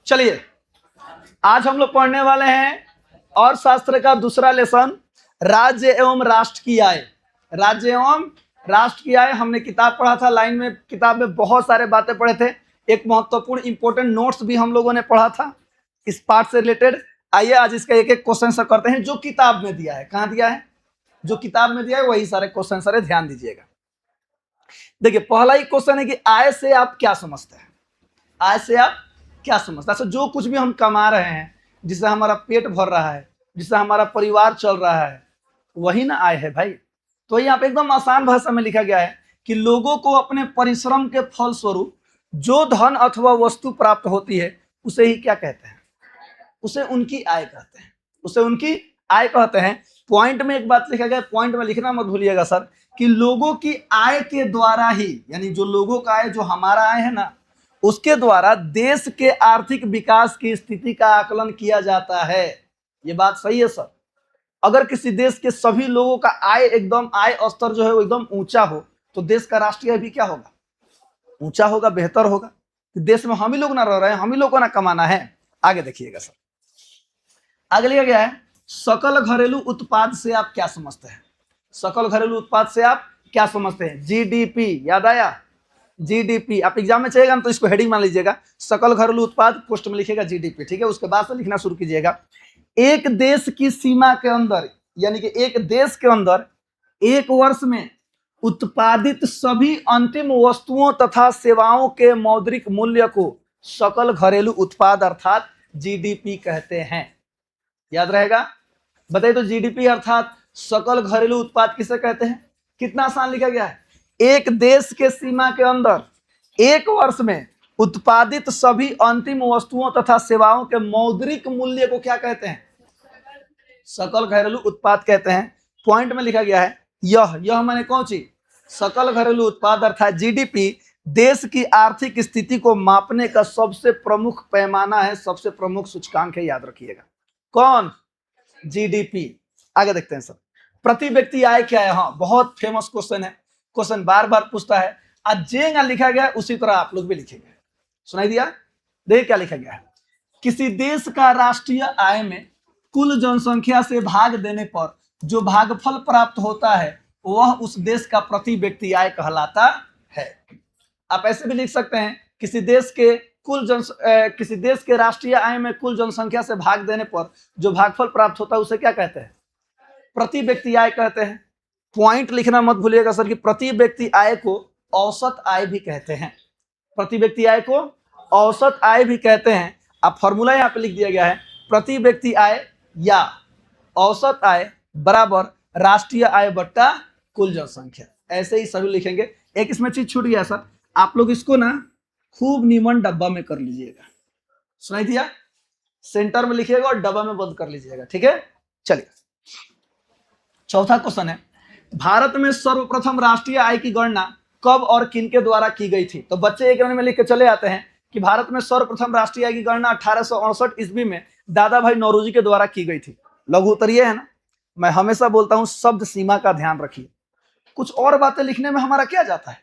चलिए आज हम लोग पढ़ने वाले हैं और शास्त्र का दूसरा लेसन, राज्य एवं राष्ट्र की आय। राज्य एवं राष्ट्र की आय हमने किताब पढ़ा था, लाइन में किताब में बहुत सारे बातें पढ़े थे। एक महत्वपूर्ण इंपॉर्टेंट नोट्स भी हम लोगों ने पढ़ा था इस पार्ट से रिलेटेड। आइए आज इसका एक एक क्वेश्चन सर करते हैं जो किताब में दिया है। कहाँ दिया है? जो किताब में दिया है वही सारे क्वेश्चन सर, ध्यान दीजिएगा। देखिए पहला ही क्वेश्चन है कि आय से आप क्या समझते हैं? आय से आप क्या समझते हैं? अच्छा, जो कुछ भी हम कमा रहे हैं, जिससे हमारा पेट भर रहा है, जिससे हमारा परिवार चल रहा है, वही ना आय है भाई। तो यहाँ पे एकदम आसान भाषा में लिखा गया है कि लोगों को अपने परिश्रम के फलस्वरूप जो धन अथवा वस्तु प्राप्त होती है उसे ही क्या कहते हैं? उसे उनकी आय कहते हैं। उसे उनकी आय कहते हैं। पॉइंट में एक बात लिखा गया, पॉइंट में लिखना मत भूलिएगा सर, कि लोगों की आय के द्वारा ही, यानी जो लोगों का आय, जो हमारा आय है ना, उसके द्वारा देश के आर्थिक विकास की स्थिति का आकलन किया जाता है। ये बात सही है सर। अगर किसी देश के सभी लोगों का आय एकदम, आय स्तर जो है वो एकदम ऊंचा हो, तो देश का राष्ट्रीय आय भी क्या होगा? ऊंचा होगा, बेहतर होगा। देश में हम ही लोग ना रह रहे हैं, हम ही लोग को ना कमाना है। आगे देखिएगा सर, आगे लिखा गया है सकल घरेलू उत्पाद से आप क्या समझते हैं? सकल घरेलू उत्पाद से आप क्या समझते हैं? जीडीपी, याद आया? जीडीपी आप एग्जाम में चाहिएगा ना तो इसको हेडिंग मान लीजिएगा, सकल घरेलू उत्पाद, पोस्ट में लिखिएगा जीडीपी, ठीक है? उसके बाद से लिखना शुरू कीजिएगा। एक देश की सीमा के अंदर, यानी कि एक देश के अंदर एक वर्ष में उत्पादित सभी अंतिम वस्तुओं तथा सेवाओं के मौद्रिक मूल्य को सकल घरेलू उत्पाद अर्थात जीडीपी कहते हैं। याद रहेगा? बताइए तो जीडीपी अर्थात सकल घरेलू उत्पाद किसे कहते हैं? कितना आसान लिखा गया है। एक देश के सीमा के अंदर एक वर्ष में उत्पादित सभी अंतिम वस्तुओं तथा सेवाओं के मौद्रिक मूल्य को क्या कहते हैं? सकल घरेलू उत्पाद कहते हैं। पॉइंट में लिखा गया है यह माने कौन चीज? सकल घरेलू उत्पाद अर्थात जीडीपी देश की आर्थिक स्थिति को मापने का सबसे प्रमुख पैमाना है, सबसे प्रमुख सूचकांक है, याद रखिएगा। कौन? जीडीपी। आगे देखते हैं सर, प्रति व्यक्ति आय क्या है? हाँ, बहुत फेमस क्वेश्चन है, क्वेश्चन बार बार पूछता है। आज जेंगा लिखा गया उसी तरह आप लोग भी लिखेंगे। सुनाई दिया? देखिए क्या लिखा गया है, किसी देश का राष्ट्रीय आय में कुल जनसंख्या से भाग देने पर जो भागफल प्राप्त होता है वह उस देश का प्रति व्यक्ति आय कहलाता है। आप ऐसे भी लिख सकते हैं, किसी देश के राष्ट्रीय आय में कुल जनसंख्या से भाग देने पर जो भागफल प्राप्त होता है उसे क्या कहते हैं? प्रति व्यक्ति आय कहते हैं। पॉइंट लिखना मत भूलिएगा सर कि प्रति व्यक्ति आय को औसत आय भी कहते हैं। प्रति व्यक्ति आय को औसत आय भी कहते हैं। अब फॉर्मूला यहाँ पे लिख दिया गया है, प्रति व्यक्ति आय या औसत आय बराबर राष्ट्रीय आय बट्टा कुल जनसंख्या। ऐसे ही सभी लिखेंगे। एक इसमें चीज छूट गया सर, आप लोग इसको ना खूब नीमन डब्बा में कर लीजिएगा। सुनाई दिया? सेंटर में लिखिएगा और डब्बा में बंद कर लीजिएगा, ठीक है? चलिए चौथा क्वेश्चन है, भारत में सर्वप्रथम राष्ट्रीय आय की गणना कब और किन के द्वारा की गई थी? तो बच्चे एक में लिख के चले आते हैं कि भारत में सर्वप्रथम राष्ट्रीय आय की गणना 1868 ईस्वी में दादा भाई नौरोजी के द्वारा की गई थी। लघु उत्तरीय है ना, मैं हमेशा बोलता हूं शब्द सीमा का ध्यान रखिए। कुछ और बातें लिखने में हमारा क्या जाता है?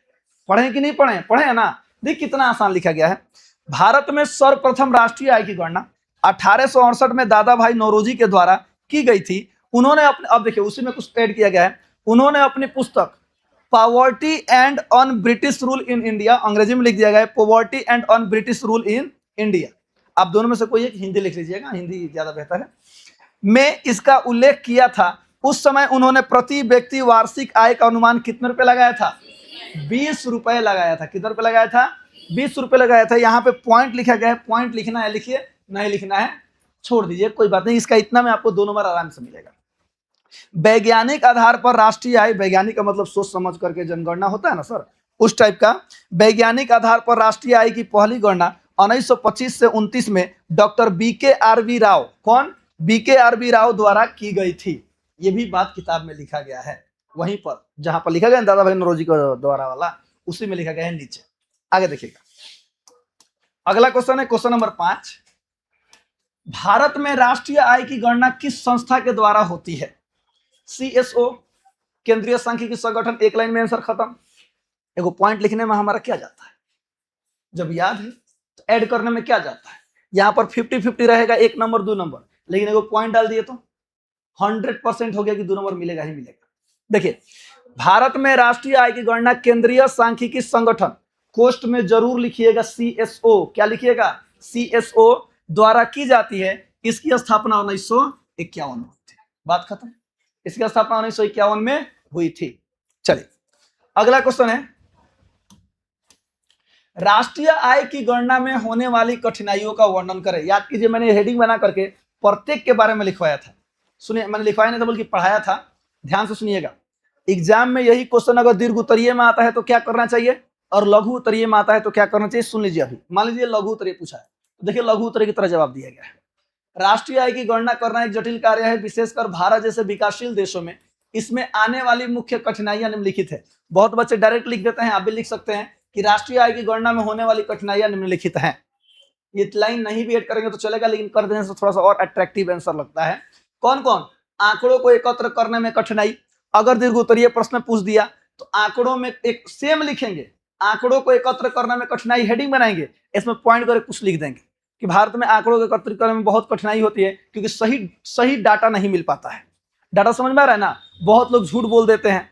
पढ़े कि नहीं पढ़े? पढ़े है ना? देख कितना आसान लिखा गया है। भारत में सर्वप्रथम राष्ट्रीय आय की गणना 1868 में दादा भाई नौरोजी के द्वारा की गई थी। उन्होंने अपने, अब देखिए उसी में कुछ ऐड किया गया है, उन्होंने अपनी पुस्तक poverty and on British rule in India, अंग्रेजी में लिख दिया गया है poverty and on British rule in India, आप दोनों में से कोई एक हिंदी लिख लीजिएगा, हिंदी ज्यादा बेहतर है, में इसका उल्लेख किया था। उस समय उन्होंने प्रति व्यक्ति वार्षिक आय का अनुमान कितने रुपए लगाया था? 20 रुपए लगाया था। कितने रुपए लगाया था? 20 रुपए लगाया था। यहाँ पे पॉइंट लिखा गया है, पॉइंट लिखना है लिखिए, नहीं लिखना है छोड़ दीजिए, कोई बात नहीं। इसका इतना में आपको 2 नंबर आराम से मिलेगा। वैज्ञानिक आधार पर राष्ट्रीय आय, वैज्ञानिक का मतलब सोच समझ करके जनगणना होता है ना सर, उस टाइप का। वैज्ञानिक आधार पर राष्ट्रीय आय की पहली गणना 1925 से 29 में डॉक्टर BKRV राव, कौन? BKRV राव द्वारा की गई थी। ये भी बात किताब में लिखा गया है, वहीं पर जहां पर लिखा गया दादा भाई नौरोजी के द्वारा वाला, उसी में लिखा गया है नीचे। आगे देखिएगा, अगला क्वेश्चन है क्वेश्चन नंबर 5, भारत में राष्ट्रीय आय की गणना किस संस्था के द्वारा होती है? CSO, केंद्रीय सांख्यिकी संगठन। एक लाइन में आंसर खत्म। एगो पॉइंट लिखने में हमारा क्या जाता है? जब याद है तो ऐड करने में क्या जाता है? यहाँ पर 50-50 रहेगा, 1 नंबर 2 नंबर, लेकिन एगो पॉइंट डाल दिए तो 100% हो गया कि 2 नंबर मिलेगा ही मिलेगा। देखिए, भारत में राष्ट्रीय आय की गणना केंद्रीय सांख्यिकी संगठन, कोष्ट में जरूर लिखिएगा CSO, क्या लिखिएगा CSO द्वारा की जाती है। इसकी स्थापना 1951 में थी, बात खत्म। इसकी स्थापना 1951 में हुई थी। चलिए अगला क्वेश्चन है, राष्ट्रीय आय की गणना में होने वाली कठिनाइयों का वर्णन करें। याद कीजिए, मैंने हेडिंग बना करके प्रत्येक के बारे में लिखवाया था। सुनिए, मैंने लिखवाया नहीं था बल्कि पढ़ाया था, ध्यान से सुनिएगा। एग्जाम में यही क्वेश्चन अगर दीर्घ उत्तरीय में आता है तो क्या करना चाहिए, और लघु उत्तरीय में आता है तो क्या करना चाहिए, सुन लीजिए। अभी मान लीजिए लघु उत्तरीय पूछा है, तो देखिए लघु उत्तरीय की तरह जवाब दिया गया है। राष्ट्रीय आय की गणना करना एक जटिल कार्य है, विशेषकर भारत जैसे विकासशील देशों में। इसमें आने वाली मुख्य कठिनाइयां निम्नलिखित है। बहुत बच्चे डायरेक्ट लिख देते हैं, आप भी लिख सकते हैं कि राष्ट्रीय आय की गणना में होने वाली कठिनाइयां निम्नलिखित हैं। ये लाइन नहीं भी ऐड करेंगे तो चलेगा, लेकिन कर देने से थोड़ा सा और अट्रैक्टिव आंसर लगता है। कौन कौन, आंकड़ों को एकत्र करने में कठिनाई। अगर दीर्घ उत्तरीय प्रश्न पूछ दिया तो आंकड़ों में एक सेम लिखेंगे, आंकड़ों को एकत्र करने में कठिनाई, हेडिंग बनाएंगे, इसमें पॉइंट करके कुछ लिख देंगे कि भारत में आंकड़ों को एकत्रित करने में बहुत कठिनाई होती है क्योंकि सही डाटा नहीं मिल पाता है। डाटा समझ में आ रहा है ना, बहुत लोग झूठ बोल देते हैं,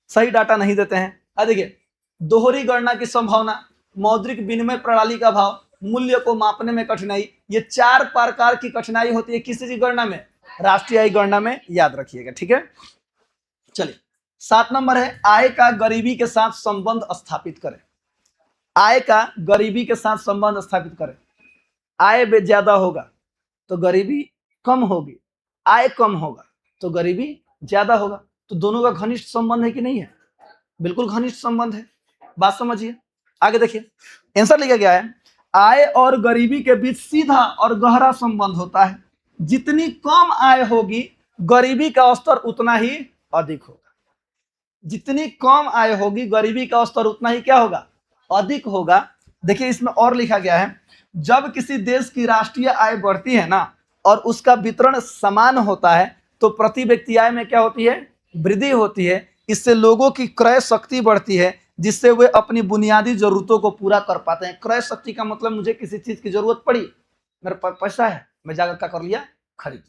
सही डाटा नहीं देते हैं। देखिए, दोहरी गणना की संभावना, मौद्रिक विनिमय प्रणाली का अभाव, मूल्य को मापने में कठिनाई, ये 4 प्रकार की कठिनाई होती है किसी की गणना में, राष्ट्रीय आय गणना में, याद रखिएगा, ठीक है। चलिए 7 नंबर है, आय का गरीबी के साथ संबंध स्थापित करें। आय का गरीबी के साथ संबंध स्थापित करें। आय ज्यादा होगा तो गरीबी कम होगी, आय कम होगा तो गरीबी ज्यादा होगा, तो दोनों का घनिष्ठ संबंध है कि नहीं है, बिल्कुल घनिष्ठ संबंध है, बात समझिए। आगे देखिए, आंसर लिखा गया है, आय और गरीबी के बीच सीधा और गहरा संबंध होता है। जितनी कम आय होगी गरीबी का स्तर उतना ही अधिक होगा। जितनी कम आय होगी गरीबी का स्तर उतना ही क्या होगा, अधिक होगा। देखिए इसमें और लिखा गया है, जब किसी देश की राष्ट्रीय आय बढ़ती है ना और उसका वितरण समान होता है तो प्रति व्यक्ति आय में क्या होती है, वृद्धि होती है। इससे लोगों की क्रय शक्ति बढ़ती है जिससे वे अपनी बुनियादी जरूरतों को पूरा कर पाते हैं। क्रय शक्ति का मतलब मुझे किसी चीज की जरूरत पड़ी, मेरे पास पैसा है, मैं जाकर क्या कर लिया, खरीद,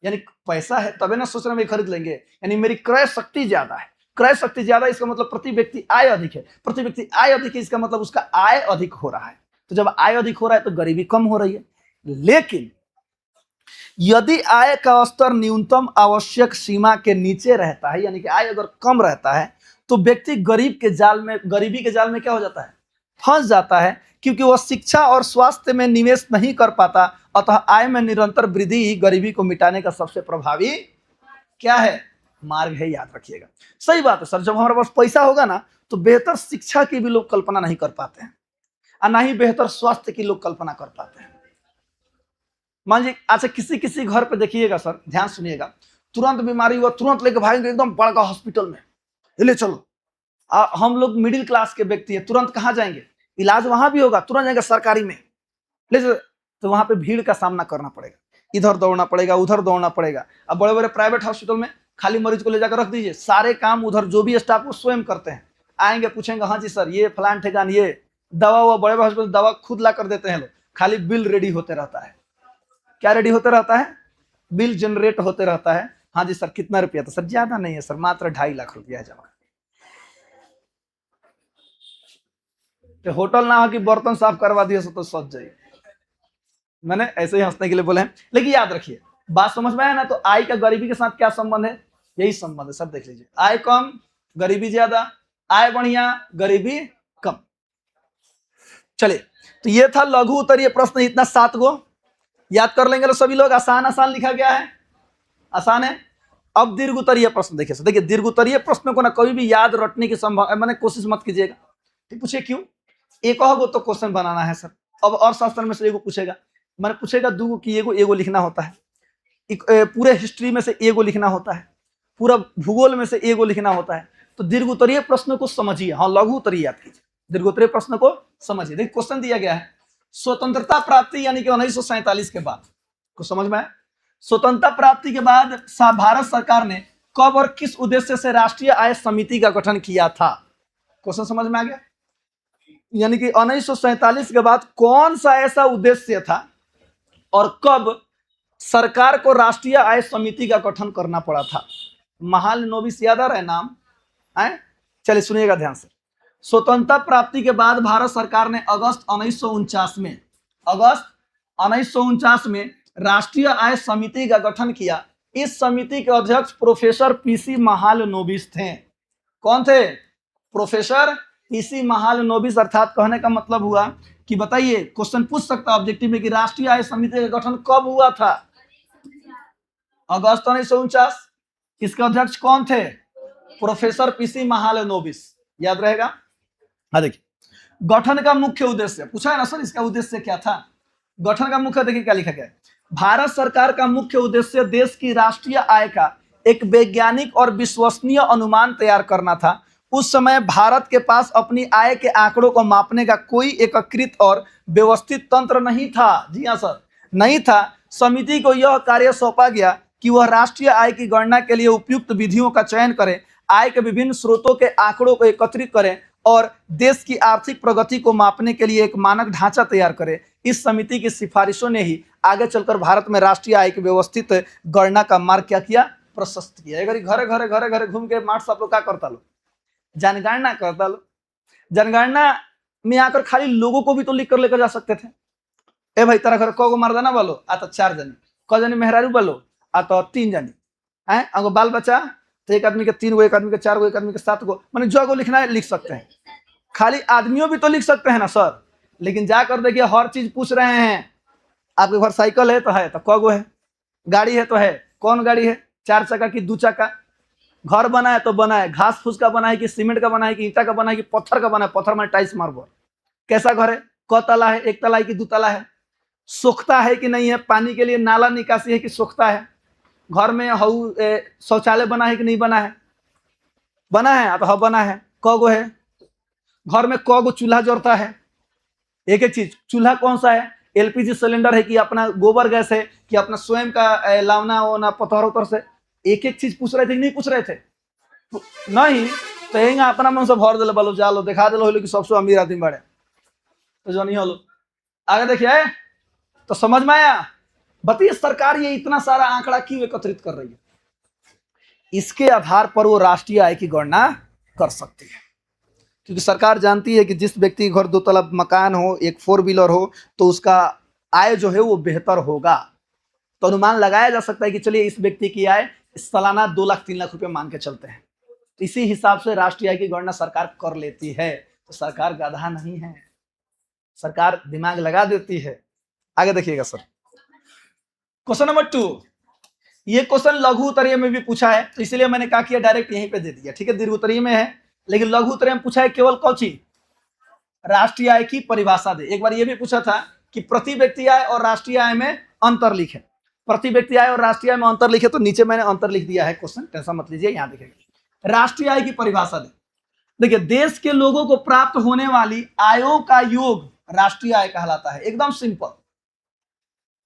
यानी पैसा है तबे ना सोच रहे हैं खरीद लेंगे, यानी मेरी क्रय शक्ति ज्यादा है। क्रय शक्ति ज्यादा इसका मतलब प्रति व्यक्ति आय अधिक है, प्रति व्यक्ति आय अधिक है इसका मतलब उसका आय अधिक हो रहा है। तो जब आय अधिक हो रहा है तो गरीबी कम हो रही है। लेकिन यदि आय का स्तर न्यूनतम आवश्यक सीमा के नीचे रहता है, यानी कि आय अगर कम रहता है तो व्यक्ति गरीबी के जाल में क्या हो जाता है, फंस जाता है, क्योंकि वह शिक्षा और स्वास्थ्य में निवेश नहीं कर पाता। अतः आय में निरंतर वृद्धि ही गरीबी को मिटाने का सबसे प्रभावी क्या है, मार्ग है, याद रखिएगा। सही बात है सर, जब हमारे पास पैसा होगा ना तो बेहतर शिक्षा की भी लोग कल्पना नहीं कर पाते हैं और ना ही बेहतर स्वास्थ्य की लोग कल्पना कर पाते हैं। मान लीजिए अच्छा किसी घर पे देखिएगा सर, ध्यान सुनिएगा, तुरंत बीमारी हुआ तुरंत लेके भागेंगे एकदम बड़का हॉस्पिटल में, ले चलो। हम लोग मिडिल क्लास के व्यक्ति हैं, तुरंत कहाँ जाएंगे, इलाज वहां भी होगा, तुरंत जाएंगे सरकारी में, ले तो वहां पे भीड़ का सामना करना पड़ेगा, इधर दौड़ना पड़ेगा उधर दौड़ना पड़ेगा। अब बड़े बड़े प्राइवेट हॉस्पिटल में खाली मरीज को ले जाकर रख दीजिए, सारे काम उधर जो भी स्टाफ वो स्वयं करते हैं। आएंगे पूछेंगे हाँ जी सर ये फलान ठेकान ये दवा हुआ, बड़े बड़े हॉस्पिटल दवा खुद ला कर देते हैं लोग, खाली बिल रेडी होते रहता है। क्या रेडी होते रहता है, बिल जनरेट होते रहता है। हाँ जी सर कितना रुपया था, सर ज्यादा नहीं है सर, मात्र 2.5 लाख रुपया है जमा। तो होटल ना हो कि बर्तन साफ करवा दिया तो सच जाइए, मैंने ऐसे ही हंसने के लिए बोले हैं। लेकिन याद रखिए बात समझ में आया ना, तो आय का गरीबी के साथ क्या संबंध है, यही संबंध है। सब देख लीजिए, आय कम गरीबी ज्यादा, आय बढ़िया गरीबी कम। चलिए तो ये था लघु उत्तरीय प्रश्न, इतना 7 गो याद कर लेंगे तो सभी लोग। आसान आसान लिखा गया है, आसान है। अब दीर्घ उत्तरीय प्रश्न देखिए, देखिए दीर्घ उत्तरीय प्रश्न को ना कभी भी याद रखने की संभावना मैंने कोशिश मत कीजिएगा। ठीक, पूछे क्यों, एक हो तो क्वेश्चन बनाना है सर। अब और शास्त्र में से एगो पूछेगा, मैंने पूछेगा 2 गो कि एगो लिखना होता है, पूरे हिस्ट्री में से एगो लिखना होता है, पूरा भूगोल में से एगो लिखना होता है। तो दीर्घ उत्तरीय प्रश्न को समझिए, हाँ लघु उत्तरीय याद कीजिए, दीर्घ उत्तरीय प्रश्न को समझिए। देखिए क्वेश्चन दिया गया है, स्वतंत्रता प्राप्ति यानी कि 1947 के बाद, कुछ समझ में आया, स्वतंत्रता प्राप्ति के बाद भारत सरकार ने कब और किस उद्देश्य से राष्ट्रीय आय समिति का गठन किया था, क्वेश्चन समझ में आ गया। यानी कि 1947 के बाद कौन सा ऐसा उद्देश्य था और कब सरकार को राष्ट्रीय आय समिति का गठन करना पड़ा था? महालनोबिस याद आ रहा है नाम? आए चलिए सुनिएगा ध्यान से। स्वतंत्रता प्राप्ति के बाद भारत सरकार ने अगस्त 1949 में राष्ट्रीय आय समिति का गठन किया। इस समिति के अध्यक्ष प्रोफेसर पीसी महालनोबिस थे। कौन थे? Professor PC Mahalanobis. अर्थात कहने का मतलब हुआ कि बताइए, क्वेश्चन पूछ सकता ऑब्जेक्टिव में कि राष्ट्रीय आय समिति का गठन कब हुआ था? अगस्त 1949। इसके अध्यक्ष कौन थे? Professor PC Mahalanobis. याद रहेगा? हाँ देखिए, गठन का मुख्य उद्देश्य पूछा है ना सर, इसका उद्देश्य क्या था? गठन का मुख्य, देखिए क्या लिखा गया है। भारत सरकार का मुख्य उद्देश्य देश की राष्ट्रीय आय का एक वैज्ञानिक और विश्वसनीय अनुमान तैयार करना था। उस समय भारत के पास अपनी आय के आंकड़ों को मापने का कोई एकीकृत और व्यवस्थित तंत्र नहीं था। जी हाँ सर, नहीं था। समिति को यह कार्य सौंपा गया कि वह राष्ट्रीय आय की गणना के लिए उपयुक्त विधियों का चयन करे, आय के विभिन्न स्रोतों के आंकड़ों को एकत्रित करें और देश की आर्थिक प्रगति को मापने के लिए एक मानक ढांचा तैयार करें। इस समिति की सिफारिशों ने ही आगे चलकर भारत में राष्ट्रीय आय की व्यवस्थित गणना का मार्ग क्या किया? प्रशस्त किया। अगर घरे घरे घरे घरे घूम के मार्च आप लोग क्या करता लो? जनगणना करता लो। जनगणना में आकर खाली लोगों को भी तो लिख कर लेकर जा सकते थे। ए भाई तारा घर को मर्दाना बोलो आ तो 4 जनी, क जनी मेहरारू बोलो आ तो 3 जनी, है अगो बाल बच्चा तो एक आदमी के 3 गो, एक आदमी के 4 गो, एक आदमी के 7 गो, मैंने जो गो लिखना है लिख सकते हैं। खाली आदमियों भी तो लिख सकते हैं ना सर। लेकिन जाकर देखिए हर चीज पूछ रहे हैं। आपके घर साइकिल है तो क गो है, गाड़ी है तो है, कौन गाड़ी है? 4 चक्का की 2 चक्का, घर बना है तो बना है घास फूस का बना है कि सीमेंट का बना है कि ईंटा का बना है कि पत्थर का बना है? पत्थर में टाइल्स मार्बल। कैसा घर है? क तला है, 1 तला है कि 2 तला है? सोखता है कि नहीं है? पानी के लिए नाला निकासी है कि सोखता है? घर में शौचालय बना है कि नहीं बना है? बना है तो बना है। क गो है? घर में क गो चूल्हा जलता है? एक एक चीज। चूल्हा कौन सा है? एलपीजी सिलेंडर है कि अपना गोबर गैस है कि अपना स्वयं का लावना होना पत्थर उतर से? एक एक चीज पूछ रहे थे कि नहीं पूछ रहे थे? नहीं तो यही अपना मन से भर दिले बोलो जालो दिखा दिलो कि सबसे अमीर आदमी बड़े तो जो नहीं हो लो। आगे देखिए तो समझ में आया? बताइए सरकार ये इतना सारा आंकड़ा क्यों एकत्रित कर रही है? इसके आधार पर वो राष्ट्रीय आय की गणना कर सकती है, क्योंकि सरकार जानती है कि जिस व्यक्ति के घर 2 तला मकान हो, एक 4 व्हीलर हो, तो उसका आय जो है वो बेहतर होगा। तो अनुमान लगाया जा सकता है कि चलिए इस व्यक्ति की आय सालाना 2 लाख 3 लाख रुपए मान के चलते हैं, तो इसी हिसाब से राष्ट्रीय आय की गणना सरकार कर लेती है। तो सरकार गधा नहीं है, सरकार दिमाग लगा देती है। आगे देखिएगा सर, क्वेश्चन नंबर 2। ये क्वेश्चन लघु उत्तरीय में भी पूछा है, तो इसलिए मैंने क्या किया डायरेक्ट यहीं पे दे दिया। ठीक है, दीर्घ उत्तरीय में है लेकिन लघु उत्तरीय में पूछा है केवल कौची? राष्ट्रीय आय की परिभाषा दे। एक बार ये भी पूछा था कि प्रति व्यक्ति आय और राष्ट्रीय आय में अंतर लिखे। प्रति व्यक्ति आय और राष्ट्रीय आय में अंतर लिखे, तो नीचे मैंने अंतर लिख दिया है। क्वेश्चन टेंशन मत लीजिए, यहाँ देखिएगा। राष्ट्रीय आय की परिभाषा दे। देखिए, देश के लोगों को प्राप्त होने वाली आयों का योग राष्ट्रीय आय कहलाता है। एकदम सिंपल,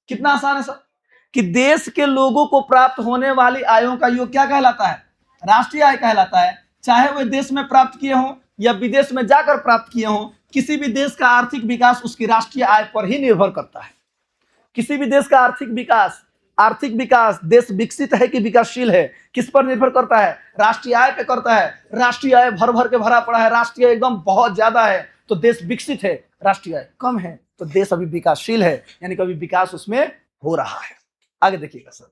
कितना आसान है सर कि देश के लोगों को प्राप्त होने वाली आयों का योग क्या कहलाता है? राष्ट्रीय आय कहलाता है। चाहे वे देश में प्राप्त किए हों या विदेश में जाकर प्राप्त किए हों, किसी भी देश का आर्थिक विकास उसकी राष्ट्रीय आय पर ही निर्भर करता है। किसी भी देश का आर्थिक विकास देश विकसित है कि विकासशील है, किस पर निर्भर करता है? राष्ट्रीय आय पे करता है। राष्ट्रीय आय भर भर के भरा पड़ा है, राष्ट्रीय आय एकदम बहुत ज्यादा है तो देश विकसित है, राष्ट्रीय आय कम है तो देश अभी विकासशील है, यानी कि अभी विकास उसमें हो रहा है। आगे देखिएगा सर,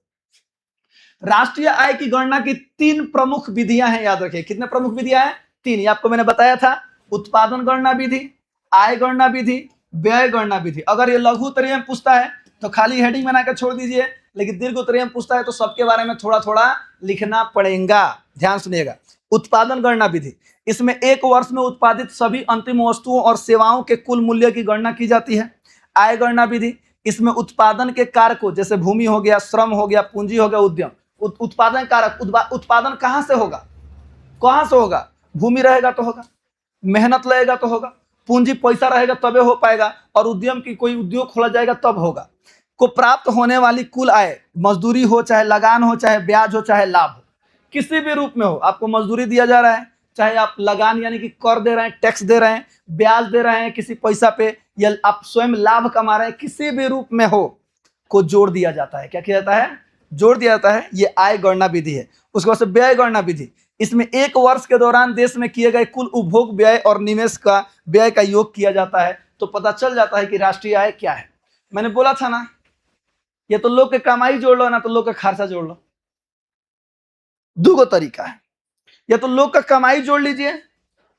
राष्ट्रीय आय की गणना की 3 प्रमुख विधियां हैं। याद रखिए, कितने प्रमुख विधियां हैं? 3। ये आपको मैंने बताया था, उत्पादन गणना विधि, आय गणना विधि, व्यय गणना विधि। अगर ये लघु उत्तरीय में पूछता है तो खाली हेडिंग बना के छोड़ दीजिए, लेकिन दीर्घ उत्तरीय में पूछता है तो सबके बारे में थोड़ा थोड़ा लिखना पड़ेगा। ध्यान सुनिएगा। उत्पादन गणना विधि, इसमें 1 वर्ष में उत्पादित सभी अंतिम वस्तुओं और सेवाओं के कुल मूल्य की गणना की जाती है। आय गणना विधि, इसमें उत्पादन के कारकों जैसे भूमि हो गया, श्रम हो गया, पूंजी हो गया, उद्यम, उत्पादन कारक, उत्पादन कहां से होगा? कहां से होगा? भूमि रहेगा तो होगा, मेहनत लगेगा तो होगा, पूंजी पैसा रहेगा तबे हो पाएगा, और उद्यम की कोई उद्योग खोला जाएगा तब होगा। को प्राप्त होने वाली कुल आय, मजदूरी हो चाहे लगान हो चाहे ब्याज हो चाहे लाभ हो, किसी भी रूप में हो, आपको मजदूरी दिया जा रहा है, चाहे आप लगान यानी कि कर दे रहे हैं, टैक्स दे रहे हैं, ब्याज दे रहे हैं किसी पैसा पे, या आप स्वयं लाभ कमा रहे हैं, किसी भी रूप में हो, को जोड़ दिया जाता है। क्या किया जाता है? जोड़ दिया जाता है। ये आय गणना विधि है। उसके बाद से व्यय गणना विधि। इसमें एक वर्ष के दौरान देश में किए गए कुल उपभोग व्यय और निवेश का व्यय का योग किया जाता है, तो पता चल जाता है कि राष्ट्रीय आय क्या है। मैंने बोला था ना, ये तो लोग के कमाई जोड़ लो ना तो लोग का खर्चा जोड़ लो। दो तरीका है, या तो लोग का कमाई जोड़ लीजिए,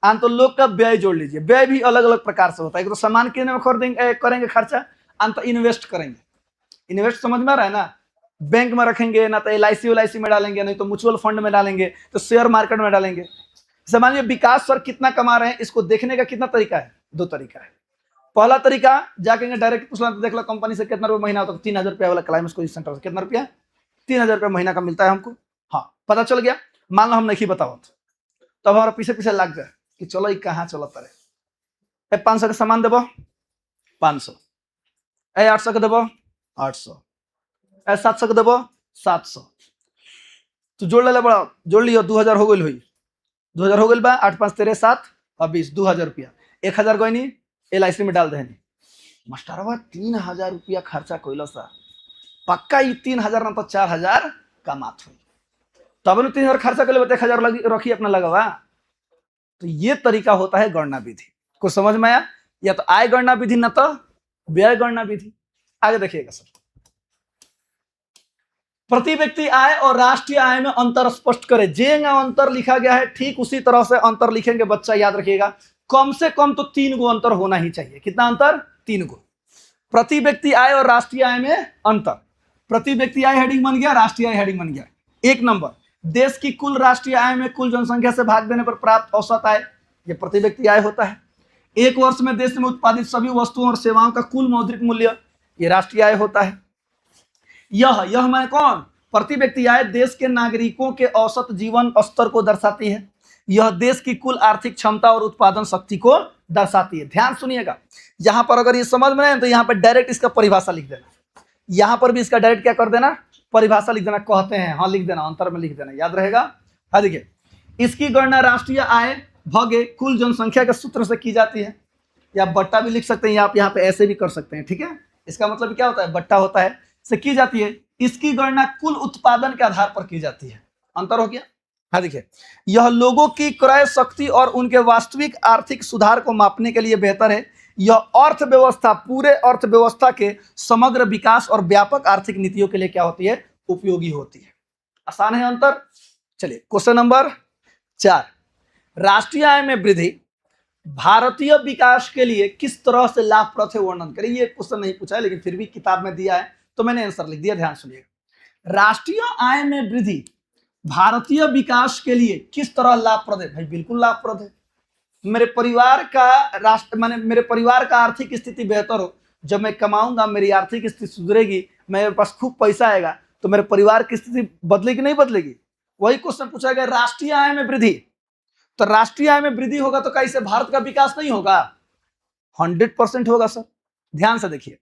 आन तो लोग का व्यय जोड़ लीजिए। व्यय भी अलग अलग प्रकार से होता है। एक तो सामान कितने में खरीदेंगे करेंगे खर्चा, आन तो इन्वेस्ट करेंगे। इन्वेस्ट समझ में आ रहा है ना? बैंक में रखेंगे, ना तो LIC में डालेंगे, नहीं तो म्यूचुअल फंड में डालेंगे, तो शेयर मार्केट में डालेंगे। सामान्य विकास सर कितना कमा रहे हैं, इसको देखने का कितना तरीका है? दो तरीका है। पहला तरीका, जाके डायरेक्ट पूछना, देख लो कंपनी से कितना रुपया महीना होता है, 3000 रुपया वाला क्लाइमेक्स कोचिंग सेंटर से कितना रुपया? 3000 रुपया महीना का मिलता है हमको। हाँ, पता चल गया। मान लो हम नहीं बताओ तो हमारा पीछे पीछे लग जाए कि चलो ये कहाँ चलत रहे। 500 का सामान देबो 500, 800 के देबो 800, 700 के देबो 700, तो जोड़ ले बड़ा, जोड़ लियो, 2000 हो गई हुई, 2000 हो गई बा, 8 5 13 7 और 20, 2000 रुपया। 1000 कोई नहीं LIC में डाल देनी। मास्टरवा 3000 रुपया खर्चा कोइला सा, पक्का ये 3000 ना तो 4000 कमात हुई, तब न 3000 खर्चा कर ले, 1000 रखी अपना लगावा। तो ये तरीका होता है गणना विधि। कुछ समझ में आया? या तो आय गणना विधि, न तो व्यय गणना विधि। आगे देखिएगा सर, प्रति व्यक्ति आय और राष्ट्रीय आय में अंतर स्पष्ट करें। जेंगा अंतर लिखा गया है ठीक उसी तरह से अंतर लिखेंगे बच्चा, याद रखिएगा। कम से कम तो 3 गो अंतर होना ही चाहिए। कितना अंतर? 3 गो। प्रति व्यक्ति आय और राष्ट्रीय आय में अंतर। प्रति व्यक्ति आय हेडिंग बन गया, राष्ट्रीय आय हेडिंग बन गया। 1 नंबर, देश की कुल राष्ट्रीय आय में कुल जनसंख्या से भाग देने पर प्राप्त औसत आय, ये प्रति व्यक्ति आय होता है। एक वर्ष में देश में उत्पादित सभी वस्तुओं और सेवाओं का कुल मौद्रिक मूल्य, ये राष्ट्रीय आय होता है। यह माने कौन? प्रति व्यक्ति आय देश के नागरिकों के औसत जीवन स्तर को दर्शाती है। यह देश की कुल आर्थिक क्षमता और उत्पादन शक्ति को दर्शाती है। ध्यान सुनिएगा, यहां पर अगर ये समझ में नहीं तो यहां पर डायरेक्ट इसका परिभाषा लिख देना, यहां पर भी इसका डायरेक्ट क्या कर देना? परिभाषा लिख देना। कहते हैं हाँ लिख देना, अंतर में लिख देना, याद रहेगा। हाँ देखिए, इसकी गणना राष्ट्रीय आय भागे कुल जनसंख्या के सूत्र से की जाती है, या बट्टा भी लिख सकते हैं, आप यहाँ पे ऐसे भी कर सकते हैं, ठीक है। इसका मतलब क्या होता है? बट्टा होता है, से की जाती है। इसकी गणना कुल उत्पादन के आधार पर की जाती है। अंतर हो गया? हाँ देखिए, यह लोगों की क्रय शक्ति और उनके वास्तविक आर्थिक सुधार को मापने के लिए बेहतर है। यह अर्थव्यवस्था, पूरे अर्थव्यवस्था के समग्र विकास और व्यापक आर्थिक नीतियों के लिए क्या होती है? उपयोगी होती है। आसान है अंतर। चलिए क्वेश्चन नंबर 4, राष्ट्रीय आय में वृद्धि भारतीय विकास के लिए किस तरह से लाभप्रद है, वर्णन करें। ये क्वेश्चन नहीं पूछा है लेकिन फिर भी किताब में दिया है तो मैंने आंसर लिख दिया। ध्यान सुनिएगा, राष्ट्रीय आय में वृद्धि भारतीय विकास के लिए किस तरह लाभप्रद है? भाई बिल्कुल लाभप्रद है। मेरे परिवार का मेरे परिवार का आर्थिक स्थिति बेहतर हो, जब मैं कमाऊंगा मेरी आर्थिक स्थिति सुधरेगी, मेरे पास खूब पैसा आएगा, तो मेरे परिवार की स्थिति बदलेगी नहीं बदलेगी? वही क्वेश्चन पूछा गया, राष्ट्रीय आय में वृद्धि। तो राष्ट्रीय आय में वृद्धि होगा तो क्या इससे भारत का विकास नहीं होगा? 100% होगा सर। ध्यान से देखिए,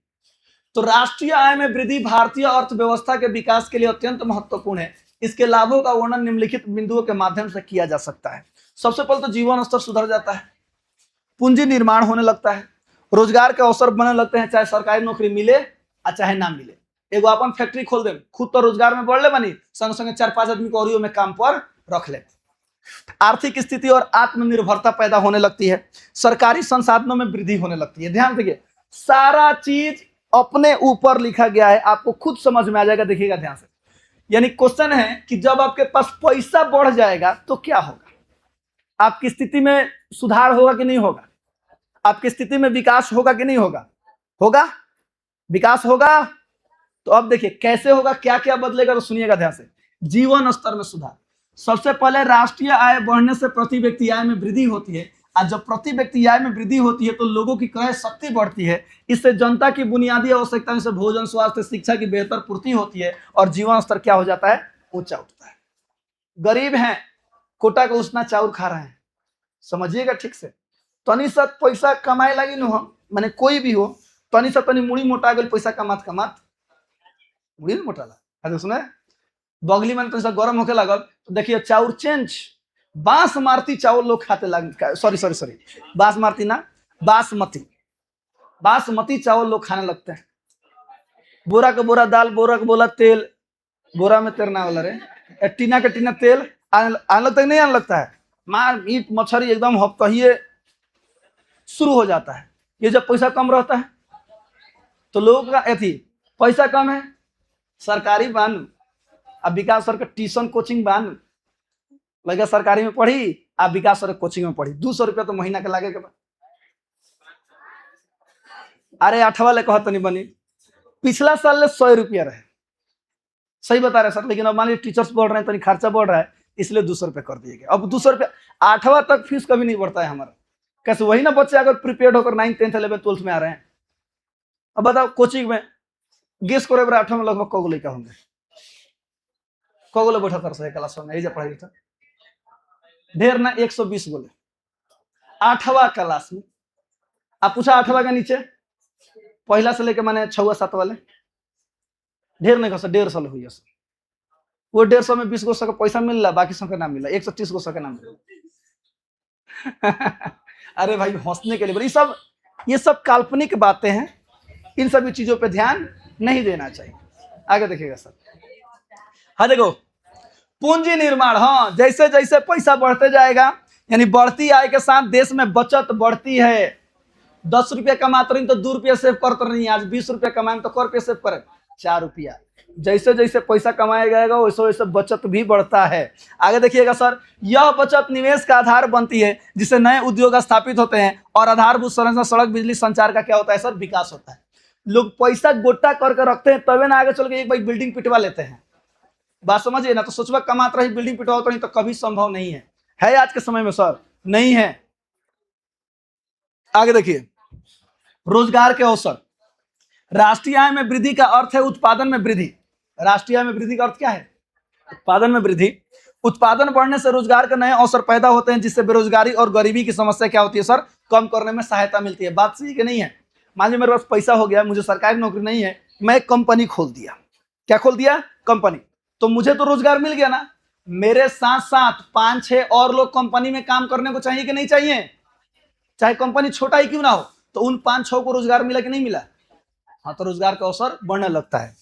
तो राष्ट्रीय आय में वृद्धि भारतीय अर्थव्यवस्था के विकास के लिए अत्यंत महत्वपूर्ण है। इसके लाभों का वर्णन निम्नलिखित बिंदुओं के माध्यम से किया जा सकता है। सबसे पहले तो जीवन स्तर सुधर जाता है, पूंजी निर्माण होने लगता है, रोजगार के अवसर बनने लगते हैं, चाहे सरकारी नौकरी मिले और चाहे ना मिले। एगो अपन फैक्ट्री खोल दे, खुद तो रोजगार में बढ़ ले बनी, संग संगे 4-5 आदमी को और में काम पर रख ले। आर्थिक स्थिति और आत्मनिर्भरता पैदा होने लगती है, सरकारी संसाधनों में वृद्धि होने लगती है। ध्यान देखिए, सारा चीज अपने ऊपर लिखा गया है, आपको खुद समझ में आ जाएगा। देखिएगा ध्यान से, यानी क्वेश्चन है कि जब आपके पास पैसा बढ़ जाएगा तो क्या होगा? आपकी स्थिति में सुधार होगा कि नहीं होगा? आपकी स्थिति में विकास होगा कि नहीं होगा? होगा, विकास होगा। तो अब देखिए कैसे होगा, क्या क्या बदलेगा, तो सुनिएगा ध्यान से। जीवन स्तर में सुधार, सबसे पहले राष्ट्रीय आय बढ़ने से प्रति व्यक्ति आय में वृद्धि होती है, और जब प्रति व्यक्ति आय में वृद्धि होती है तो लोगों की क्रय शक्ति बढ़ती है। इससे जनता की बुनियादी आवश्यकताओं से भोजन, स्वास्थ्य, शिक्षा की बेहतर पूर्ति होती है और जीवन स्तर क्या हो जाता है? ऊंचा उठता है। गरीब हैं, कोटा का उसना चाउर खा रहे हैं, समझिएगा ठीक से। तनी सा पैसा कमाए लगी न हम, माने कोई भी हो, तनी सा तनी मुड़ी मोटा गई, पैसा कमात कमात मुड़ी न मोटाला। अरे सुने, बगली में तो गरम होके लगल तो देखिए चाउर चेंज, बासमती चावल लोग खाते लगे, सॉरी सॉरी सॉरी, बासमती ना, बासमती, बासमती चावल लोग खाने लगते हैं। बोरा का बोरा दाल, बोरा का बोरा तेल, बोरा में तैरना वाला रे, टीना का टीना तेल आने लगता है, नहीं आने लगता है। मार मीट मछली एकदम हफ्तहिए शुरू हो जाता है। ये जब पैसा कम रहता है तो लोगों का अथी, पैसा कम है, सरकारी बानू, अब विकास सर का ट्यूशन कोचिंग बानू, लगे सरकारी में पढ़ी, आप विकास सर कोचिंग में पढ़ी, 200 रुपया तो महीना के लागे के बाद। अरे 8 वाले कहत नहीं बनी, पिछला साल ले 100 रुपया रहे, सही बता रहे सर, लेकिन अब मान लीजिए टीचर्स बढ़ रहे हैं तो खर्चा बढ़ रहा है, इसलिए 200 रुपये कर दिए गए। अब 200 रुपया 8वां तक फीस कभी नहीं बढ़ता है हमारा। कैसे वही ना बच्चे अगर प्रिपेयर्ड होकर 9th 10th 11th 12th में आ रहे हैं। अब बताओ कोचिंग में गेस करो 8वां में लगभग कगो लड़का होंगे, कगो बैठा कर सही क्लास में जब पढ़ाई था ढेर ना 120 गोले 8वां क्लास में। आप पूछा 8वां के नीचे पहला से लेके माने 6वां 7वां वाले ढेर नहीं कर 150 हुई, वो 150 में 20 गो का पैसा मिल रहा, बाकी सबका नाम मिला, 130 गो का नाम मिला। अरे भाई हंसने के लिए बोले, ये सब काल्पनिक बातें हैं, इन सभी चीजों पे ध्यान नहीं देना चाहिए। आगे देखिएगा सर, हाँ देखो पूंजी निर्माण, हाँ जैसे जैसे पैसा बढ़ते जाएगा, यानी बढ़ती आय के साथ देश में बचत बढ़ती है। 10 रुपया कमाते रही तो 2 रुपया सेव करते रही, आज 20 रुपया कमाएंगे तो कै रुपया सेव करें, 4 रुपया। जैसे जैसे पैसा कमाया जाएगा वैसे वैसे बचत भी बढ़ता है। आगे देखिएगा सर, यह बचत निवेश का आधार बनती है जिससे नए उद्योग स्थापित होते हैं और आधारभूत संरचना, सड़क, बिजली, संचार का क्या होता है सर, विकास होता है। लोग पैसा गोटा करके रखते हैं तबे ना आगे चल के एक बार बिल्डिंग पिटवा लेते हैं, बात समझिए ना। तो सोचवा कमाते रही बिल्डिंग पिटवाते रही तो कभी संभव नहीं है आज के समय में सर, नहीं है। आगे देखिए, रोजगार के अवसर, राष्ट्रीय आय में वृद्धि का अर्थ है उत्पादन में वृद्धि। राष्ट्रीय आय में वृद्धि का अर्थ क्या है, उत्पादन में वृद्धि। उत्पादन बढ़ने से रोजगार के नए अवसर पैदा होते हैं जिससे बेरोजगारी और गरीबी की समस्या क्या होती है सर, कम करने में सहायता मिलती है। बात सही कि नहीं है। मान लीजिए मेरे पास पैसा हो गया, मुझे सरकारी नौकरी नहीं है, मैं एक कंपनी खोल दिया, क्या खोल दिया, कंपनी, तो मुझे तो रोजगार मिल गया ना, मेरे साथ साथ 5-6 और लोग कंपनी में काम करने को चाहिए कि नहीं चाहिए, चाहे कंपनी छोटा ही क्यों ना हो, तो उन 5-6 को रोजगार मिला कि नहीं मिला, हाँ, तो रोजगार का अवसर बढ़ने लगता है।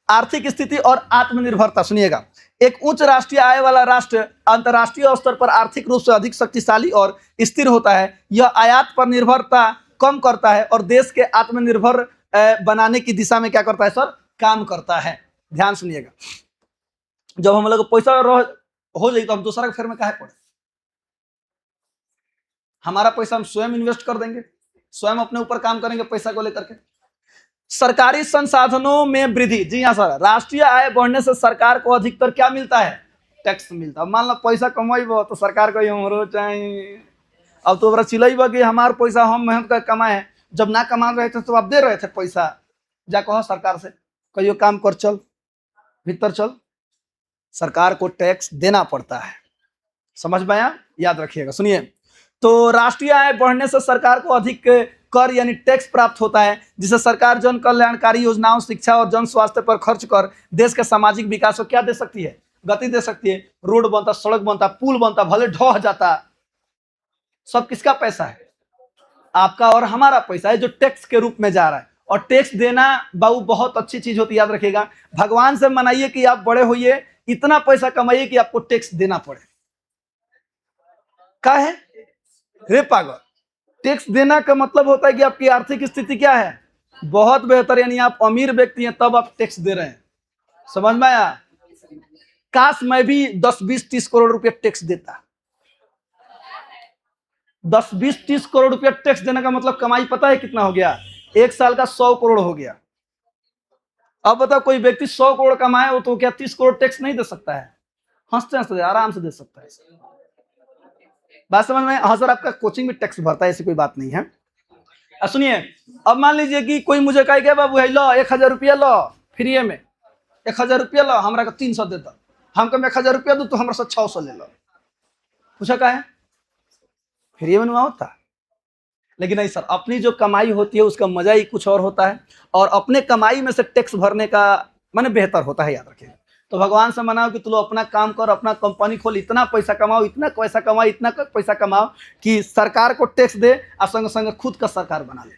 आर्थिक स्थिति और आत्मनिर्भरता, सुनिएगा, एक उच्च राष्ट्रीय आय वाला राष्ट्र अंतर्राष्ट्रीय स्तर पर आर्थिक रूप से अधिक शक्तिशाली और स्थिर होता है। यह आयात पर निर्भरता कम करता है और देश के आत्मनिर्भर बनाने की दिशा में क्या करता है सर, काम करता है। ध्यान सुनिएगा, जब हम लोग पैसा हो जाए तो हम दूसरा के फेर में काहे पड़े, हमारा पैसा हम स्वयं इन्वेस्ट कर देंगे, स्वयं अपने ऊपर काम करेंगे पैसा को लेकर के। सरकारी संसाधनों में वृद्धि, जी हाँ सर, राष्ट्रीय आय बढ़ने से सरकार को अधिकतर क्या मिलता है, टैक्स मिलता है। मान लो पैसा कमाइबो तो सरकार को हमरो चाहिए, अब तो चिल्लाइबो कि हमार पैसा हम मेहनत कर कमाए हैं, जब ना कमा रहे थे तो आप दे रहे थे पैसा, जा कहो सरकार से, कहियो काम कर, चल भीतर चल, सरकार को टैक्स देना पड़ता है। समझ में आया, याद रखिएगा। सुनिए, तो राष्ट्रीय आय बढ़ने से सरकार को अधिक कर यानी टैक्स प्राप्त होता है जिससे सरकार जन कल्याणकारी योजनाओं, शिक्षा और जन स्वास्थ्य पर खर्च कर देश के सामाजिक विकास को क्या दे सकती है, गति दे सकती है। रोड बनता, सड़क बनता, पुल बनता, भले ढह जाता, सब किसका पैसा है, आपका और हमारा पैसा है जो टैक्स के रूप में जा रहा है। और टैक्स देना बाबू बहुत अच्छी चीज होती है, याद रखिएगा। भगवान से मनाइए कि आप बड़े होइए, इतना पैसा कमाइए कि आपको टैक्स देना पड़े। क्या है रे पागल, टैक्स देना का मतलब होता है कि आपकी आर्थिक स्थिति क्या है, बहुत बेहतर, यानी आप अमीर व्यक्ति हैं तब आप टैक्स दे रहे हैं। समझ में आया। काश मैं भी 10-20-30 करोड़ रुपया टैक्स देता। 10-20-30 करोड़ रुपया टैक्स देने का मतलब कमाई पता है कितना हो गया, एक साल का 100 करोड़ हो गया। अब बताओ कोई व्यक्ति 100 करोड़ कमाए हो तो क्या 30 करोड़ टैक्स नहीं दे सकता है, हंसते हंसते आराम से दे सकता है। बात समझ में। हाँ सर, आपका कोचिंग में टैक्स भरता है, ऐसी कोई बात नहीं है। सुनिए, अब मान लीजिए कि कोई मुझे कहे कि बाबू है लो 1000 रुपया लो फ्री में, 1000 रुपया लो, हमरा का 300 दे दो, हमको 1000 रुपया दो तो हमरा से 600 ले लो। पूछा का है फ्री में ना होता, लेकिन नहीं सर, अपनी जो कमाई होती है उसका मजा ही कुछ और होता है, और अपने कमाई में से टैक्स भरने का माने बेहतर होता है, याद रखिए। तो भगवान से मनाओ कि तू लोग अपना काम कर, अपना कंपनी खोल, इतना पैसा कमाओ, इतना पैसा कमाओ, इतना पैसा कमाओ कि सरकार को टैक्स दे और संग संग खुद का सरकार बना ले।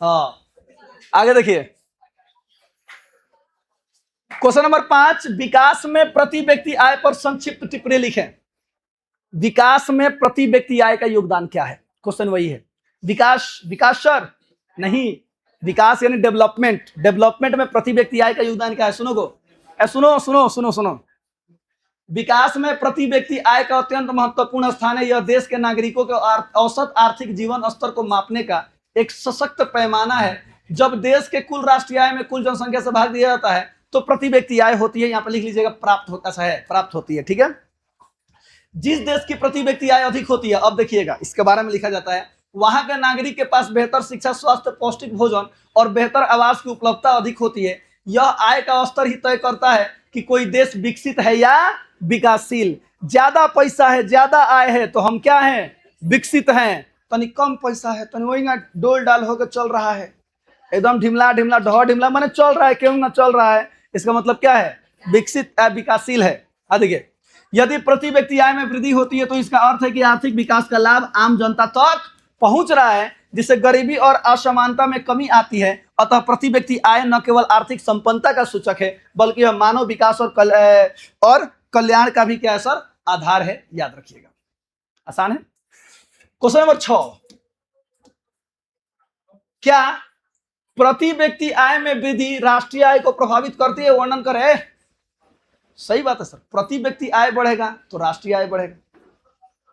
हाँ, आगे देखिए क्वेश्चन नंबर 5, विकास में प्रति व्यक्ति आय पर संक्षिप्त टिप्पणी लिखें। विकास में प्रति व्यक्ति आय का योगदान क्या है? क्वेश्चन वही है। विकास सर नहीं, विकास यानी डेवलपमेंट। डेवलपमेंट में प्रति व्यक्ति आय का योगदान क्या है? सुनो। विकास में प्रति व्यक्ति आय का अत्यंत महत्वपूर्ण स्थान है। यह देश के नागरिकों के औसत आर्थिक जीवन स्तर को मापने का एक सशक्त पैमाना है। जब देश के कुल राष्ट्रीय आय में कुल जनसंख्या से भाग दिया जाता है तो प्रति व्यक्ति आय होती है, यहाँ पर लिख लीजिएगा प्राप्त होती है। ठीक है, जिस देश की प्रति व्यक्ति आय अधिक होती है, अब देखिएगा इसके बारे में लिखा जाता है, वहां के नागरिक के पास बेहतर शिक्षा, स्वास्थ्य, पौष्टिक भोजन और बेहतर आवास की उपलब्धता अधिक होती है। यह आय का स्तर ही तय करता है कि कोई देश विकसित है या विकासशील। ज्यादा पैसा है, ज्यादा आय है तो हम क्या हैं? विकसित हैं। तनी कम पैसा है, तनी वही ना डोल डाल होकर चल रहा है, एकदम ढिमला ढिमला ढह ढिमला माने चल रहा है, क्यों ना चल रहा है, इसका मतलब क्या है? विकसित विकासशील है। देखिए, यदि प्रति व्यक्ति आय में वृद्धि होती है तो इसका अर्थ है कि आर्थिक विकास का लाभ आम जनता तक पहुंच रहा है, जिससे गरीबी और असमानता में कमी आती है। अतः प्रति व्यक्ति आय न केवल आर्थिक संपन्नता का सूचक है बल्कि यह मानव विकास और कल्याण का भी क्या है सर? आधार है। याद रखिएगा, आसान है। क्वेश्चन नंबर 6, क्या प्रति व्यक्ति आय में वृद्धि राष्ट्रीय आय को प्रभावित करती है? वर्णन करे। सही बात है सर, प्रति व्यक्ति आय बढ़ेगा तो राष्ट्रीय आय बढ़ेगा।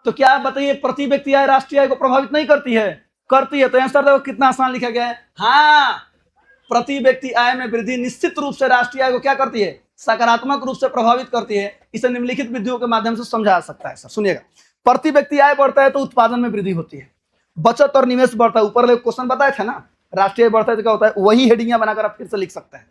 तो क्या बताइए, प्रति व्यक्ति आय राष्ट्रीय आय को प्रभावित नहीं करती है? करती है। तो आंसर देखो कितना आसान लिखा गया है। हाँ, प्रति व्यक्ति आय में वृद्धि निश्चित रूप से राष्ट्रीय आय को क्या करती है? सकारात्मक रूप से प्रभावित करती है। इसे निम्नलिखित विधियों के माध्यम से समझा सकता है सर। सुनिएगा, प्रति व्यक्ति आय बढ़ता है तो उत्पादन में वृद्धि होती है, बचत और निवेश बढ़ता है। ऊपर क्वेश्चन बताया था ना, राष्ट्रीय आय बढ़ता है तो क्या होता है? वही हेडिंग बनाकर आप फिर से लिख सकते हैं,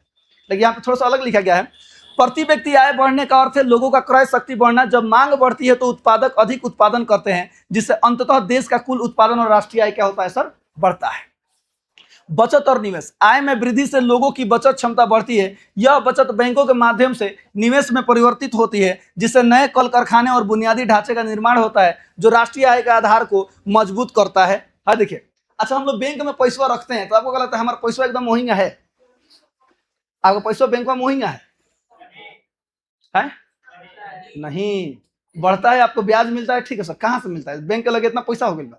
लेकिन यहाँ पे थोड़ा सा अलग लिखा गया है। प्रति व्यक्ति आय बढ़ने का अर्थ है लोगों का क्रय शक्ति बढ़ना। जब मांग बढ़ती है तो उत्पादक अधिक उत्पादन करते हैं, जिससे अंततः देश का कुल उत्पादन और राष्ट्रीय आय क्या होता है सर? बढ़ता है। बचत और निवेश, आय में वृद्धि से लोगों की बचत क्षमता बढ़ती है। यह बचत बैंकों के माध्यम से निवेश में परिवर्तित होती है, जिससे नए कल कारखाने और बुनियादी ढांचे का निर्माण होता है, जो राष्ट्रीय आय के आधार को मजबूत करता है। हाँ देखिए, अच्छा हम लोग बैंक में पैसा रखते हैं तो आपको क्या लगता है? हमारा पैसा एकदम मोहिंगा है? आपका पैसा बैंक में मोहिंगा है? नहीं, बढ़ता है, आपको ब्याज मिलता है। ठीक है सर, कहाँ से मिलता है? बैंक के लगे इतना पैसा हो गया,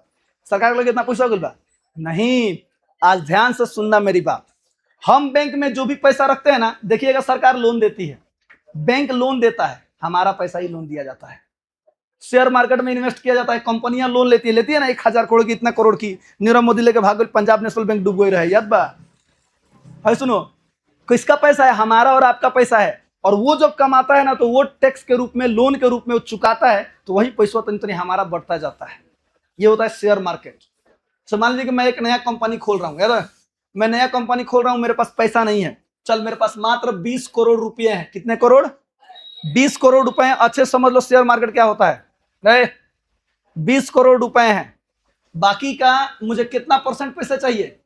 सरकार के लगे इतना पैसा हो गया? नहीं, आज ध्यान से सुनना मेरी बात। हम बैंक में जो भी पैसा रखते हैं ना, देखिएगा सरकार लोन देती है, बैंक लोन देता है, हमारा पैसा ही लोन दिया जाता है। शेयर मार्केट में इन्वेस्ट किया जाता है, कंपनियां लोन लेती है ना, 1000 करोड़ की, इतना करोड़ की। नीरव मोदी लेके भाग गए, पंजाब नेशनल बैंक डूब गई रहे, याद बा? है सुनो, किसका पैसा है? हमारा और आपका पैसा है। और वो जब कमाता है ना तो वो टैक्स के रूप में, लोन के रूप में वो चुकाता है, तो वही पैसा तनी हमारा बढ़ता जाता है। ये होता है शेयर मार्केट। तो मान लीजिए कि मैं एक नया कंपनी खोल रहा हूँ, यार मैं नया कंपनी खोल रहा हूँ, मेरे पास पैसा नहीं है, चल मेरे पास मात्र 20 करोड़ रुपए हैं। कितने करोड़? 20 करोड़ रुपए हैं। अच्छे समझ लो शेयर मार्केट क्या होता है। 20 करोड़ रुपए हैं, बाकी का मुझे कितना परसेंट पैसा चाहिए?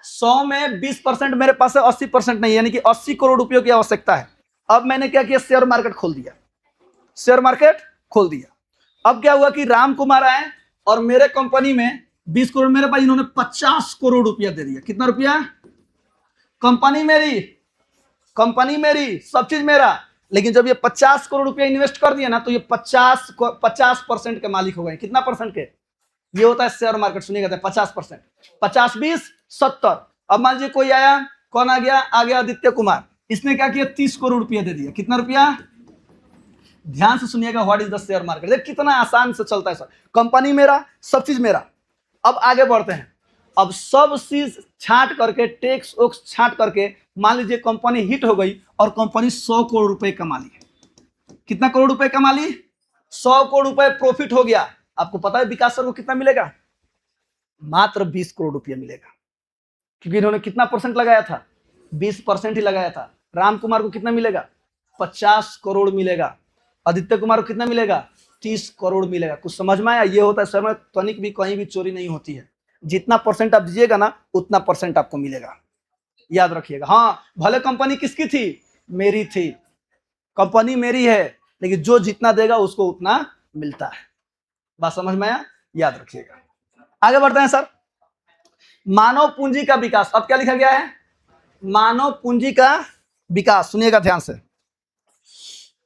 100 में 20% मेरे पास है, 80% नहीं, यानी कि 80 करोड़ रुपयों की आवश्यकता है। अब मैंने क्या किया? शेयर मार्केट खोल दिया, शेयर मार्केट खोल दिया। अब क्या हुआ कि राम कुमार आए और मेरे कंपनी में 20 करोड़ मेरे पास, इन्होंने 50 करोड़ रुपया दे दिया। कितना रुपया? कंपनी मेरी, सब चीज मेरा। लेकिन जब ये 50 करोड़ रुपया इन्वेस्ट कर दिया ना, तो ये 50% के मालिक हो गए। कितना परसेंट के? ये होता है शेयर मार्केट। सुनिएगा, 50%, 50 20 70। अब मान लीजिए कोई आया, कौन आ गया? आ गया आदित्य कुमार, इसने क्या किया? 30 करोड़ रुपया दे दिया। कितना रुपया? ध्यान से सुनिएगा, what is the share market. देख कितना आसान से चलता है सर। कंपनी मेरा, सब चीज मेरा। अब आगे बढ़ते हैं। अब सब चीज छांट करके, टैक्स वैक्स छांट करके, मान लीजिए कंपनी हिट हो गई और कंपनी 100 करोड़ रुपए कमा ली। कितना करोड़ रुपए कमा ली? 100 करोड़ रुपए प्रॉफिट हो गया। आपको पता है विकास सर को कितना मिलेगा? मात्र 20 करोड़ रुपया मिलेगा, क्योंकि इन्होंने कितना परसेंट लगाया था? 20% ही लगाया था। राम कुमार को कितना मिलेगा? 50 करोड़ मिलेगा। आदित्य कुमार को कितना मिलेगा? 30 करोड़ मिलेगा। कुछ समझ में आया? ये होता है सर में, तनिक भी कहीं भी चोरी नहीं होती है। जितना परसेंट आप दीजिएगा ना, उतना परसेंट आपको मिलेगा। याद रखिएगा। हाँ, भले कंपनी किसकी थी, मेरी थी, कंपनी मेरी है, लेकिन जो जितना देगा उसको उतना मिलता है। बात समझ में आया, याद रखिएगा। आगे बढ़ते हैं सर। मानव पूंजी का विकास, अब क्या लिखा गया है, मानव पूंजी का विकास। सुनिएगा ध्यान से।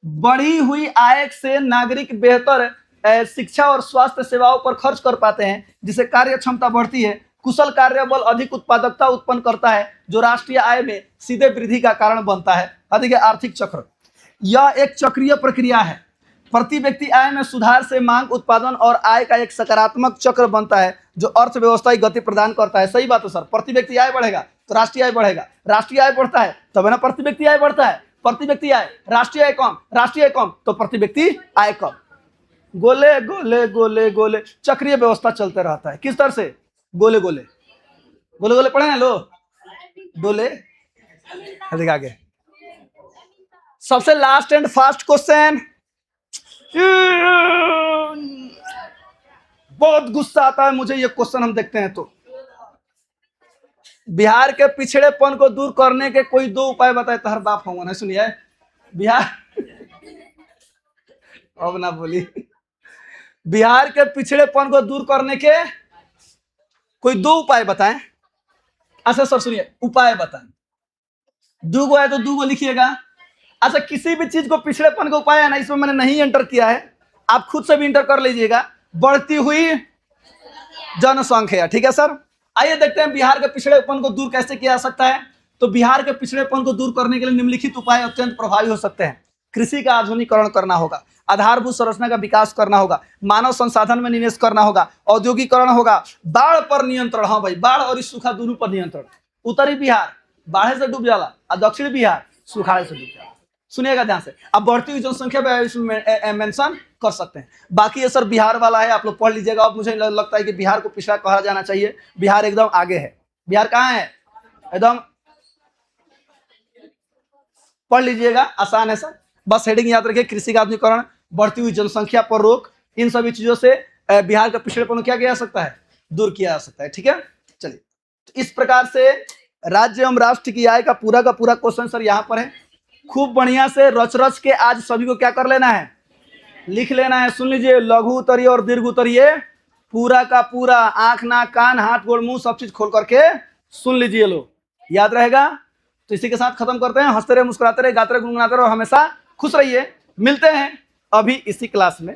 बढ़ी हुई आय से नागरिक बेहतर शिक्षा और स्वास्थ्य सेवाओं पर खर्च कर पाते हैं, जिससे कार्य क्षमता बढ़ती है। कुशल कार्यबल अधिक उत्पादकता उत्पन्न करता है, जो राष्ट्रीय आय में सीधे वृद्धि का कारण बनता है। अधिक आर्थिक चक्र, यह एक चक्रीय प्रक्रिया है। प्रति व्यक्ति आय में सुधार से मांग, उत्पादन और आय का एक सकारात्मक चक्र बनता है, जो अर्थव्यवस्था की गति प्रदान करता है। सही बात है सर, प्रति व्यक्ति आय बढ़ेगा तो राष्ट्रीय आय बढ़ेगा, राष्ट्रीय आय बढ़ता है तब ना प्रति व्यक्ति आय बढ़ता है, प्रति व्यक्ति आय, राष्ट्रीय आय कम, राष्ट्रीय आय कम तो प्रति व्यक्ति आय कम। गोले गोले गोले गोले चक्रीय व्यवस्था चलते रहता है। किस तरह से, गोले गोले गोले गोले पढ़े ना लो, गोले। अधिक आगे, सबसे लास्ट एंड फास्ट क्वेश्चन, बहुत गुस्सा आता है मुझे ये क्वेश्चन हम देखते हैं तो। बिहार के पिछड़ेपन को दूर करने के कोई 2 उपाय बताए तो हर बाप होगा ना। सुनिए, बिहार अब ना बोली, बिहार के पिछड़ेपन को दूर करने के कोई 2 उपाय बताएं। अच्छा सर सुनिए, उपाय बताएं, 2 गो है तो 2 गो लिखिएगा। अच्छा, किसी भी चीज को पिछड़ेपन का उपाय है ना, इसमें मैंने नहीं एंटर किया है, आप खुद से भी एंटर कर लीजिएगा। बढ़ती हुई जनसंख्या, ठीक है सर। आइए देखते हैं बिहार के पिछड़ेपन को दूर कैसे किया जा सकता है। तो बिहार के पिछड़ेपन को दूर करने के लिए निम्नलिखित उपाय अत्यंत प्रभावी हो सकते हैं। कृषि का आधुनिकीकरण करना होगा, आधारभूत संरचना का विकास करना होगा, मानव संसाधन में निवेश करना होगा, औद्योगिकरण होगा, बाढ़ पर नियंत्रण। हाँ भाई, बाढ़ और सुखा दोनों पर नियंत्रण। उत्तरी बिहार बाढ़ से डूब जाला और दक्षिण बिहार सुखाड़ से डूब जाला। सुनिएगा ध्यान से, आप बढ़ती हुई जनसंख्या पे मेंशन कर सकते हैं। बाकी ये सर बिहार वाला है, आप लोग पढ़ लीजिएगा। अब मुझे लगता है कि बिहार को पिछड़ा कहा जाना चाहिए, बिहार एकदम आगे है। बिहार कहाँ है, एकदम पढ़ लीजिएगा, आसान है सर। बस हेडिंग याद रखिए, कृषि का आधुनिकीकरण, बढ़ती हुई जनसंख्या पर रोक, इन सभी चीजों से बिहार का पिछड़ेपन क्या किया जा सकता है, दूर किया जा सकता है। ठीक है, चलिए। तो इस प्रकार से राज्य एवं राष्ट्र की आय का पूरा क्वेश्चन सर यहाँ पर है। खूब बढ़िया से रच रच के आज सभी को क्या कर लेना है, लिख लेना है। सुन लीजिए, लघु उत्तरीय और दीर्घ उत्तरीय पूरा का पूरा, आंख नाक कान हाथ गोड़ मुंह सब चीज खोल करके सुन लीजिए, लो याद रहेगा। तो इसी के साथ खत्म करते हैं। हंसते रहे, मुस्कुराते रहे, गाते रहे, गुनगुनाते रहे और हमेशा खुश रहिए। मिलते हैं अभी इसी क्लास में।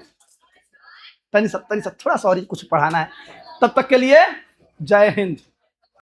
तनी सब थोड़ा सा और कुछ पढ़ाना है, तब तक के लिए जय हिंद।